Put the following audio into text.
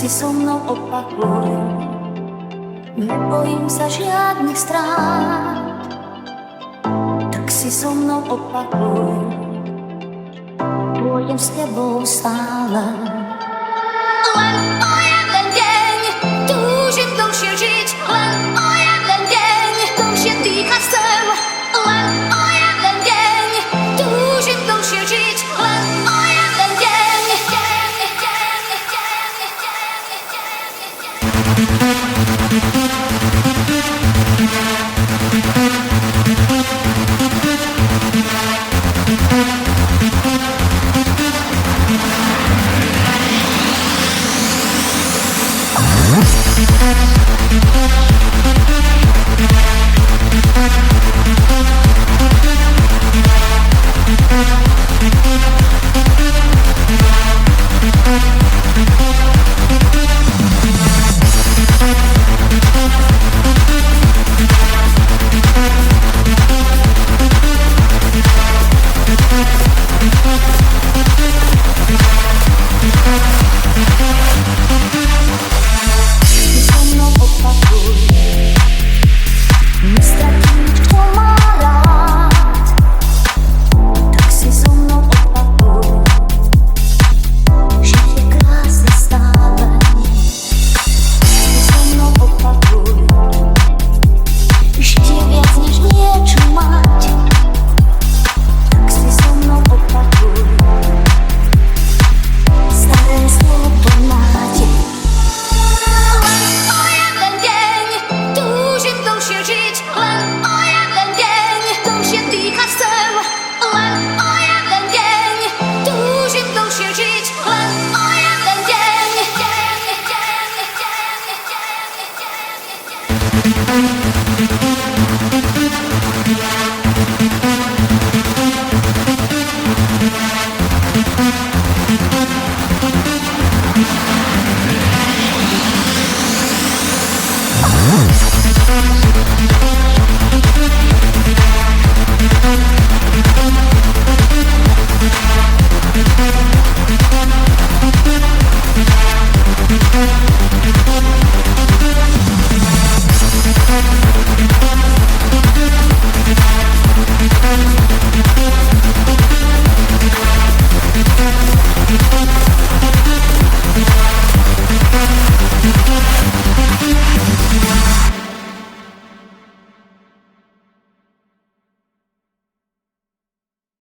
si so mnou opakuj. Nebojím sa žiadnych strát, tak si so mnou opakuj. Pôjdem s tebou stále. Len o jeden deň túžim dlhšie žiť, len o jeden deň dlhšie dýchať chcem. Len o jeden deň túžim dlhšie žiť, len o jeden deň.